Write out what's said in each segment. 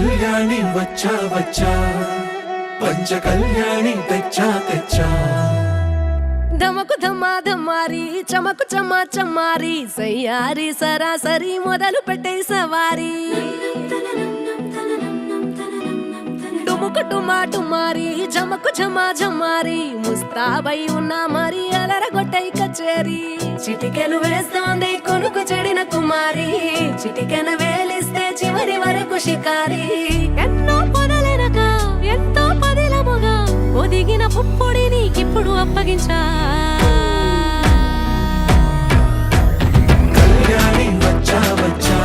కళ్యాణి వచ్చా వచ్చా, పంచ కళ్యాణి తెచ్చా తెచ్చా. ధమకు ధమ్మా ధమ్మారి, చమకు చమ్మా చమ్మారి, సయ్యారి సరాసరి మొదలు పెట్టే సవారి. డుముకు డుమా డుమారి, జమకు జమా జమ్మారి, ముస్తాబై ఉన్నా మరి అలరగొట్టై కచేరి. చిటికెను వేస్తోంది కొనుకు చెడిన కుమారి, చిటికెను వేలిస్తే చివరి వరకు షికారి. ఎన్నో పొదలెనక ఎంతో పదిలముగా ఒదిగిన పుప్పొడి నీకిప్పుడు అప్పగించా. కళ్యాణి వచ్చా వచ్చా,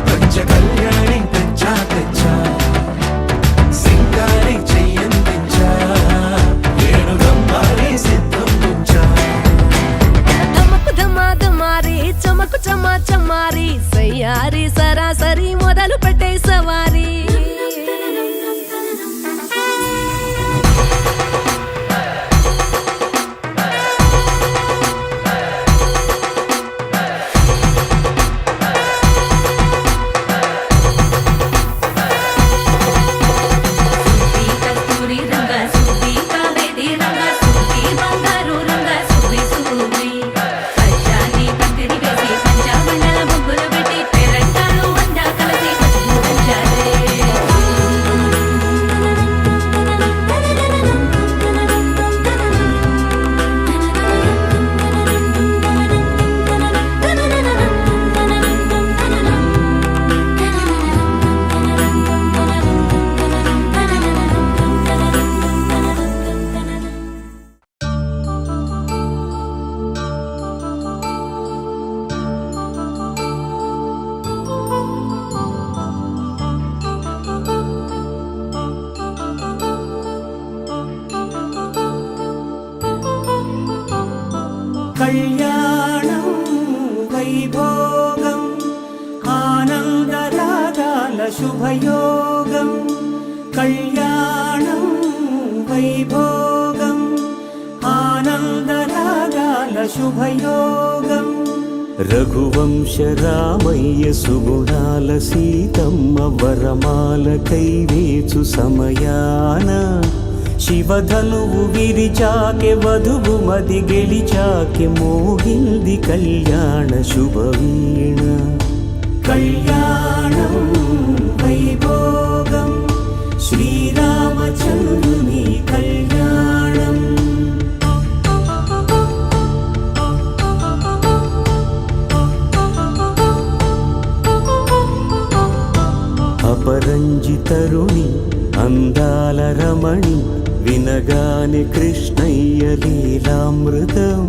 పంచ కళ్యాణి తెచ్చా తెచ్చా. సింగారి చెయ్యందించా, ఏడుగమ్మారి సిద్ధం ఉంచా. ధమకు ధమ్మా ధమ్మారి, చమకు చమ్మా చమ్మారి, సయ్యారి సరాసరి మొదలు పెట్టే సవారి. కళ్యాణం వైభోగం, ఆనందరాగాల శుభయోగం. కళ్యాణం వైభోగం, ఆనందరాగాల శుభయోగం. రఘువంశ రామయ్య సుగుణాల సీతమ్మ వరమాల కైవేచు సమయాన, శివధనువు విరిచాకె వధువు మది గెలిచాకె మోగింది కళ్యాణ శుభవీణ. కళ్యాణం వైభోగం, శ్రీరామచంద్రుని కళ్యాణం. అపరంజి తరుణి అందాల రమణి, వినగానే కృష్ణయ్య లీలామృతం.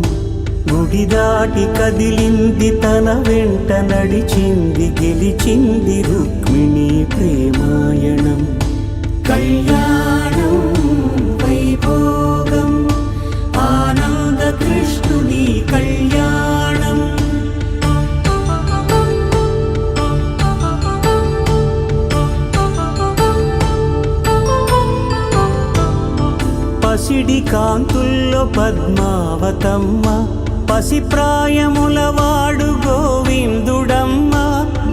గుడి దాటి కదిలింది తన వెంట నడిచింది, గెలిచింది రుక్మిణి ప్రేమాయణం. కళ్యాణం వైభోగం, ఆనంద కృష్ణుని కళ్యాణం. పసిడి కాంతుల్లో పద్మావతమ్మ, పసిప్రాయముల వాడు గోవిందుడమ్మ.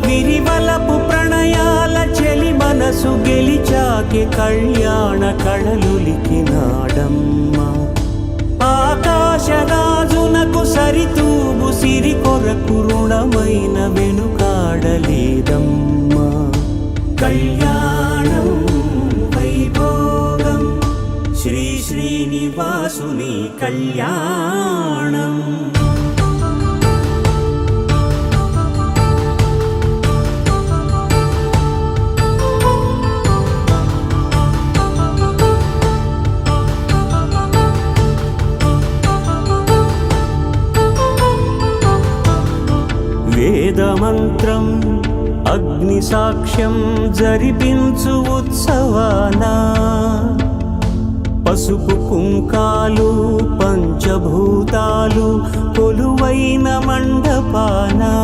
విరివలపు ప్రణయాల చెలి మనసు గెలిచాకే కళ్యాణ కళలులికినాడమ్మ. ఆకాశరాజునకు సరితూగు సిరి కొరకు రుణమైన వెనుకాడలేదమ్మా. కళ్యాణం వైభోగం, శ్రీ శ్రీనివాసుని కళ్యాణం. వేదమంత్రం అగ్ని సాక్ష్యం జరిపించు ఉత్సవానా, పసుపు కుంకాలు పంచభూతాలు కొలువైన మండపానా.